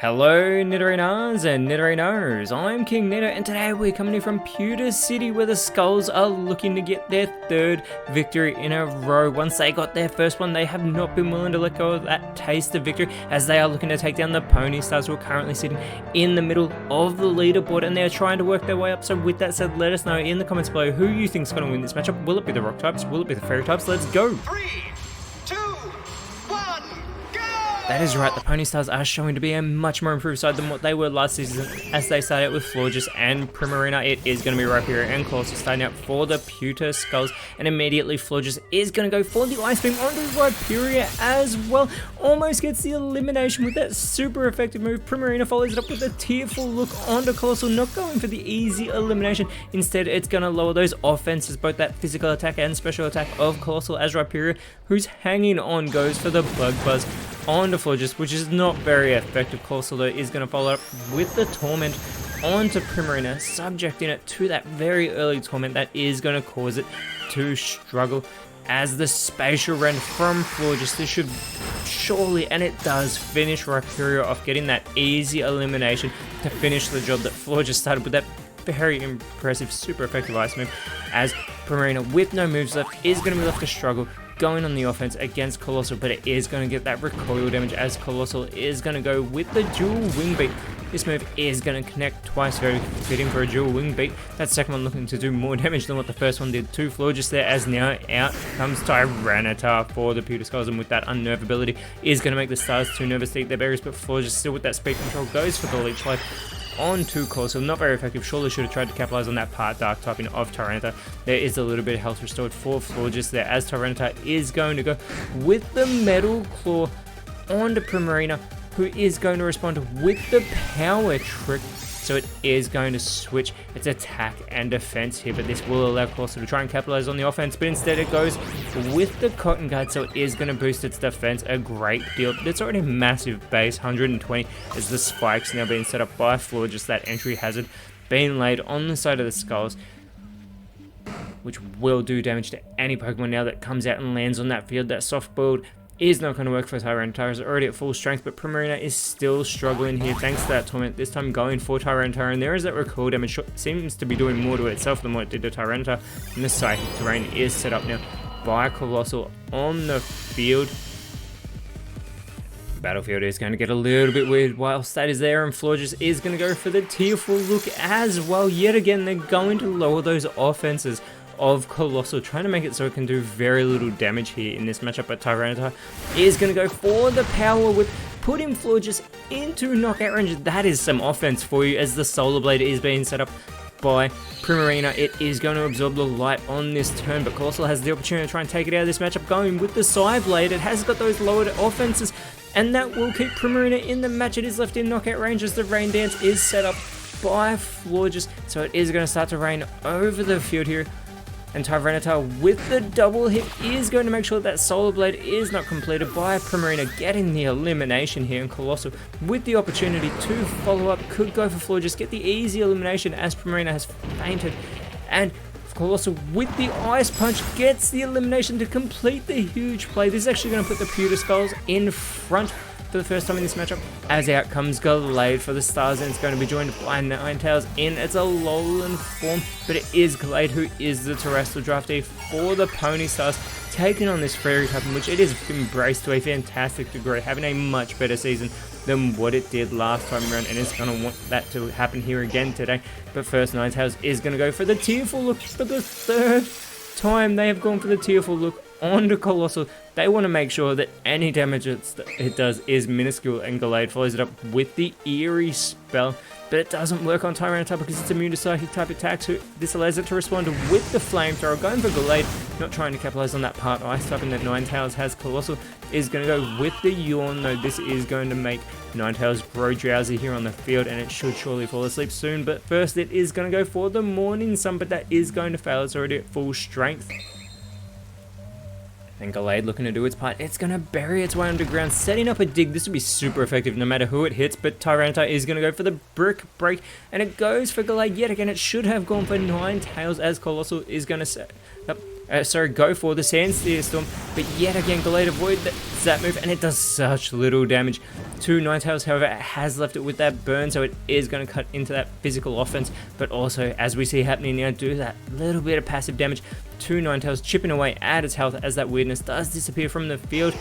Hello Nidorinas and Nidorinos, I'm KingNido and today we're coming here from Pewter City where the Skulls are looking to get their third victory in a row. Once they got their first one, they have not been willing to let go of that taste of victory as they are looking to take down the Pony Stars who are currently sitting in the middle of the leaderboard and they're trying to work their way up. So with that said, let us know in the comments below who you think is going to win this matchup. Will it be the Rock types? Will it be the Fairy types? Let's go! 3, 2, 1, go! That is right, the Pony Stars are showing to be a much more improved side than what they were last season as they started out with Florges and Primarina. It is going to be Rhyperior and Colossus starting out for the Pewter Skulls, and immediately Florges is going to go for the Ice Beam onto Rhyperior as well. Almost gets the elimination with that super effective move. Primarina follows it up with a tearful look onto Colossal, not going for the easy elimination. Instead, it's going to lower those offenses, both that physical attack and special attack of Colossal, as Rhyperior, who's hanging on, goes for the Bug Buzz onto Florges, which is not very effective. Colossal though is going to follow up with the Torment onto Primarina, subjecting it to that very early Torment that is going to cause it to struggle. As the Spatial Rend from Florges, this should surely, and it does, finish Rhyperior off, getting that easy elimination to finish the job that Florges started with that very impressive, super effective ice move, as Primarina, with no moves left, is going to be left to struggle going on the offense against Colossal, but it is going to get that recoil damage as Colossal is going to go with the dual wing beat. This move is going to connect twice, very fitting for a dual wing beat. That second one looking to do more damage than what the first one did to Florges there, as now out comes Tyranitar for the Pewter Skulls, and with that unnerve ability is going to make the Stars too nervous to eat their berries, but Florges still with that speed control goes for the Leech Life onto Colossal. Not very effective. Surely should have tried to capitalize on that part dark typing of Tyranitar. There is a little bit of health restored for Florges there, as Tyranitar is going to go with the Metal Claw onto Primarina, who is going to respond with the Power Trick. So it is going to switch its attack and defense here, but this will allow Colossal to try and capitalize on the offense, but instead it goes with the Cotton Guard, so it is going to boost its defense a great deal. It's already a massive base, 120, as the spikes now being set up by Florges, that entry hazard being laid on the side of the Skulls, which will do damage to any Pokemon now that comes out and lands on that field. That soft build is not going to work for Tyranitar. Is already at full strength, but Primarina is still struggling here thanks to that Torment, this time going for Tyranitar, and there is that recoil damage. Seems to be doing more to itself than what it did to Tyranitar, and the Psychic Terrain is set up now by Colossal on the field. Battlefield is going to get a little bit weird whilst that is there, and Florges is going to go for the tearful look as well. Yet again, they're going to lower those offenses of Colossal, trying to make it so it can do very little damage here in this matchup, but Tyranitar is going to go for the Power Whip, putting Florges into knockout range. That is some offense for you, as the Solar Blade is being set up by Primarina. It is going to absorb the light on this turn, but Colossal has the opportunity to try and take it out of this matchup, going with the Psy Blade. It has got those lowered offenses, and that will keep Primarina in the match. It is left in knockout range as the Rain Dance is set up by Florges, so it is going to start to rain over the field here. And Tyranitar with the double hit is going to make sure that Solar Blade is not completed by Primarina, getting the elimination here. And Colossal with the opportunity to follow up could go for Florges, get the easy elimination as Primarina has fainted. And Colossal with the Ice Punch gets the elimination to complete the huge play. This is actually going to put the Pewter Skulls in front for the first time in this matchup, as out comes Gallade for the Stars, and it's going to be joined by Ninetales in its Alolan form, but it is Gallade who is the Terrestrial draftee for the Pony Stars, taking on this Fairy type, which it is embraced to a fantastic degree, having a much better season than what it did last time around, and it's going to want that to happen here again today. But first, Ninetales is going to go for the tearful look for the third time. They have gone for the tearful look onto Colossal. They want to make sure that any damage it does is minuscule, and Gallade follows it up with the Eerie spell, but it doesn't work on Tyranitar because it's immune to psychic type attacks. This allows it to respond with the Flamethrower, going for Gallade, not trying to capitalize on that part ice typing that Ninetales has. Colossal is going to go with the Yawn, though this is going to make Ninetales grow drowsy here on the field, and it should surely fall asleep soon. But first it is going to go for the Morning Sun, but that is going to fail. It's already at full strength. And Gallade looking to do its part. It's going to bury its way underground, setting up a dig. This would be super effective no matter who it hits, but Tyranitar is going to go for the Brick Break, and it goes for Gallade yet again. It should have gone for Ninetales, as Colossal is going to set up go for the Sandsteer Storm, but yet again Gallade avoids that move, and it does such little damage to Ninetales. However, it has left it with that burn, so it is going to cut into that physical offense, but also, as we see happening now, do that little bit of passive damage to Ninetales, chipping away at its health as that weirdness does disappear from the field,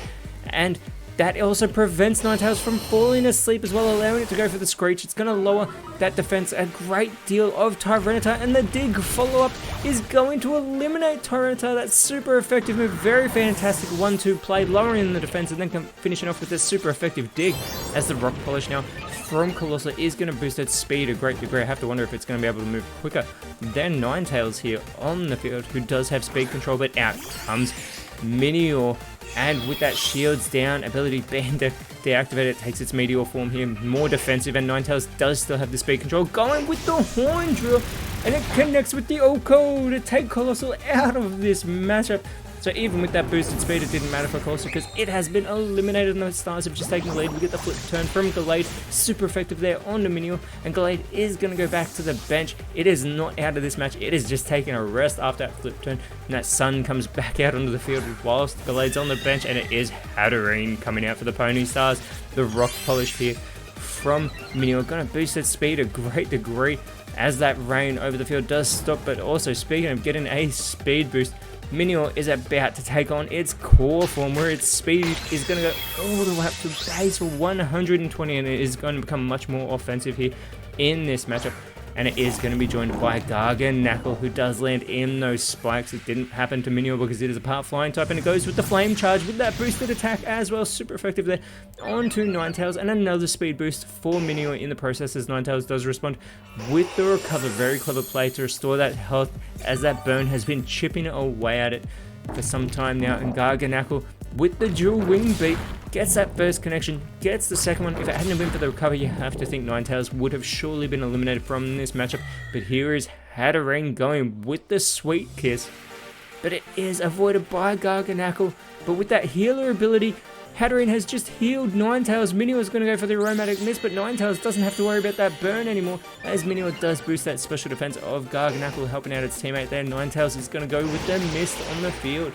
and that also prevents Ninetales from falling asleep as well, allowing it to go for the Screech. It's going to lower that defense a great deal of Tyranitar, and the Dig follow-up is going to eliminate Tyranitar. That's super effective move, very fantastic 1-2 play, lowering the defense and then finishing off with this super effective Dig, as the Rock Polish now from Colossal is going to boost its speed a great degree. I have to wonder if it's going to be able to move quicker than Ninetales here on the field, who does have speed control, but out comes Minior. And with that shields down ability being deactivated, it takes its Meteor form here, more defensive, and Ninetales does still have the speed control, going with the Horn Drill, and it connects with the Oko to take Colossal out of this matchup. So even with that boosted speed, it didn't matter for Colossal because it has been eliminated, and the Stars have just taken the lead. We get the flip turn from Gallade, super effective there on the Minior, and Gallade is going to go back to the bench. It is not out of this match, it is just taking a rest after that flip turn, and that Sun comes back out onto the field whilst Gallade's on the bench, and it is Hatterene coming out for the Pony Stars. The Rock Polish here from Minior, going to boost its speed a great degree as that rain over the field does stop, but also speaking of getting a speed boost, Minior is about to take on its core form, where its speed is going to go all the way up to base 120, and it is going to become much more offensive here in this matchup. And it is going to be joined by Garganacl, who does land in those spikes. It didn't happen to Minior because it is a part flying type, and it goes with the Flame Charge with that boosted attack as well. Super effective there onto Ninetales, and another speed boost for Minior in the process as Ninetales does respond with the Recover. Very clever play to restore that health as that burn has been chipping away at it for some time now. And Garganacl with the dual wing beat gets that first connection, gets the second one. If it hadn't been for the recover, you have to think Ninetales would have surely been eliminated from this matchup. But here is Hatterene going with the Sweet Kiss, but it is avoided by Garganacl. But with that healer ability, Hatterene has just healed Ninetales. Minior is going to go for the Aromatic Mist, but Ninetales doesn't have to worry about that burn anymore, as Minior does boost that special defense of Garganacl, helping out its teammate there. Ninetales is going to go with the Mist on the field.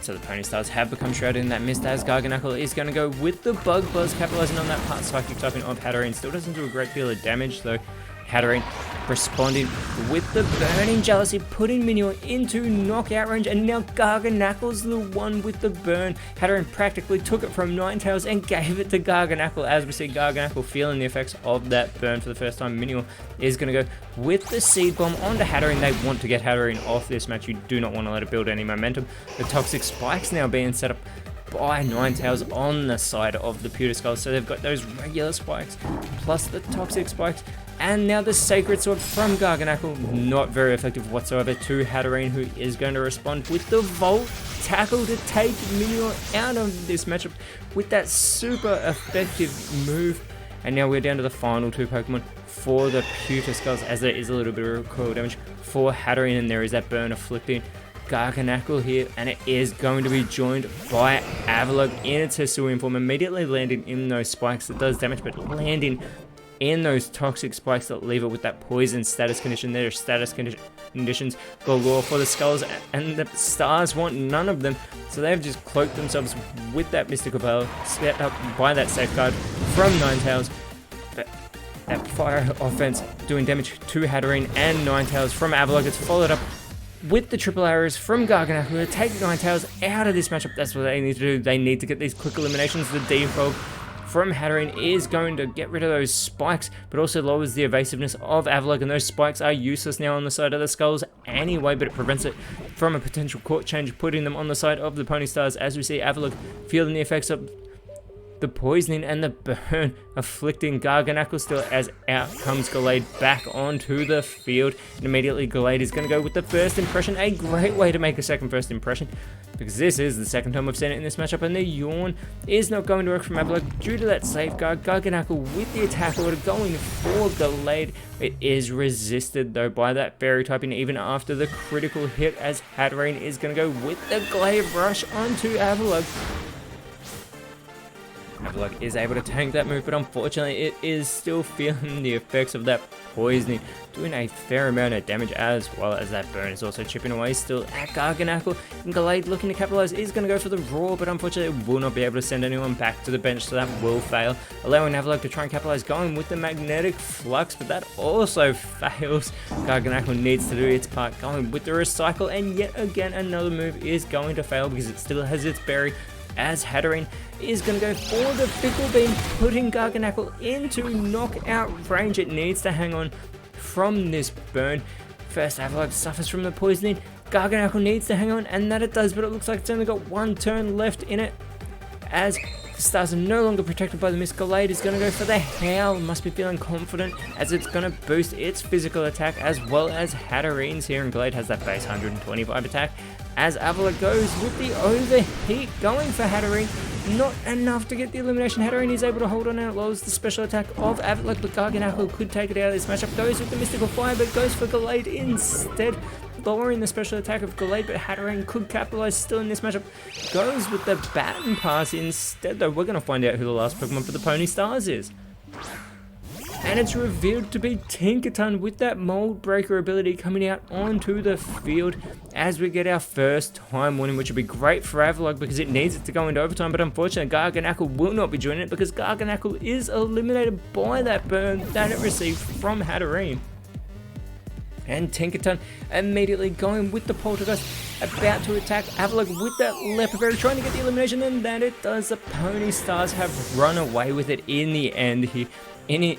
So the Pony Stars have become shrouded in that mist, as Garganacl is going to go with the Bug Buzz, capitalizing on that part psychic typing of Hatterene. Still doesn't do a great deal of damage though. Hatterene responding with the Burning Jealousy, putting Minior into knockout range, and now Garganacl's the one with the burn. Hatterene practically took it from Ninetales and gave it to Garganacl, as we see Garganacl feeling the effects of that burn for the first time. Minior is going to go with the Seed Bomb onto Hatterene. They want to get Hatterene off this match. You do not want to let it build any momentum. The Toxic Spikes now being set up by Ninetales on the side of the Pewter Skull. So they've got those regular spikes plus the Toxic Spikes, and now the Sacred Sword from Garganacl, not very effective whatsoever to Hatterene, who is going to respond with the Volt Tackle to take Minior out of this matchup with that super effective move. And now we're down to the final two Pokemon for the Pewter Skulls, as there is a little bit of recoil damage for Hatterene, and there is that burn afflicting Garganacl here, and it is going to be joined by Avalugg in its Hisuian form, immediately landing in those spikes that does damage, but landing in those toxic spikes that leave it with that poison status condition. There are status conditions galore for the Skulls, and the Stars want none of them, so they've just cloaked themselves with that Mystical Veil, set up by that Safeguard from Ninetales. That fire offense doing damage to Hatterene and Ninetales from Avalugg. It's followed up with the triple arrows from Garganacl to take Ninetales out of this matchup. That's what they need to do. They need to get these quick eliminations. The Defog from Hatterene is going to get rid of those spikes, but also lowers the evasiveness of Avalugg, and those spikes are useless now on the side of the Skulls anyway, but it prevents it from a potential court change, putting them on the side of the Pony Stars, as we see Avalugg feeling the effects of the poisoning and the burn afflicting Garganacl still, as out comes Gallade back onto the field, and immediately Gallade is going to go with the first impression, a great way to make a second first impression, because this is the second time we've seen it in this matchup, and the Yawn is not going to work from Avalugg due to that safeguard. Garganacl with the attack order going for Gallade. It is resisted though by that fairy typing even after the critical hit, as Hatterene is going to go with the Glaive Rush onto Avalugg. Avalok is able to tank that move, but unfortunately it is still feeling the effects of that poisoning, doing a fair amount of damage as well as that burn is also chipping away still at Garganacl. And Gallade looking to capitalize is going to go for the Roar, but unfortunately it will not be able to send anyone back to the bench, so that will fail, allowing Avalok to try and capitalize, going with the Magnetic Flux, but that also fails. Garganacl needs to do its part, going with the Recycle, and yet again another move is going to fail because it still has its berry, as Hatterene is going to go for the Fickle Beam, putting Garganacl into knockout range. It needs to hang on from this burn. First, Avalok suffers from the poisoning. Garganacl needs to hang on, and that it does, but it looks like it's only got one turn left in it, as the stars are no longer protected by the Mist. Gallade is going to go for the Howl, must be feeling confident as it's going to boost its physical attack as well as Hatterene's here, and Gallade has that base 125 attack. As Avalok goes with the Overheat, going for Hatterene, not enough to get the elimination. Hatterene is able to hold on and it lowers the special attack of Avalok, but Garganacl could take it out of this matchup. Goes with the Mystical Fire, but goes for Gallade instead, lowering the special attack of Gallade, but Hatterene could capitalize still in this matchup. Goes with the Baton Pass instead, though. We're going to find out who the last Pokemon for the Pony Stars is. And it's revealed to be Tinkaton with that Mold Breaker ability coming out onto the field as we get our first time winning, which would be great for Avalok because it needs it to go into overtime, but unfortunately Garganacl will not be joining it because Garganacl is eliminated by that burn that it received from Hatterene. And Tinkaton immediately going with the Poltergeist, about to attack Avalok with that Leopard Berry, trying to get the elimination, and that it does. The Pony Stars have run away with it in the end here. In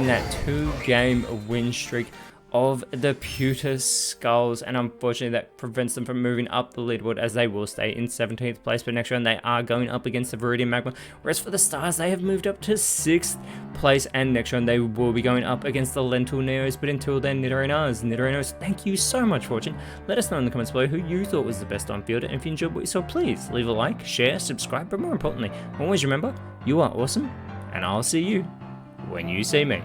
that 2-game win streak of the Pewter Skulls, and unfortunately that prevents them from moving up the leaderboard as they will stay in 17th place, but next round they are going up against the Viridian Magma, whereas for the Stars they have moved up to 6th place, and next round they will be going up against the Lentil Neos, but until then Nidorinos, thank you so much for watching. Let us know in the comments below who you thought was the best on field, and if you enjoyed what you saw, please leave a like, share, subscribe, but more importantly, always remember, you are awesome, and I'll see you when you see me.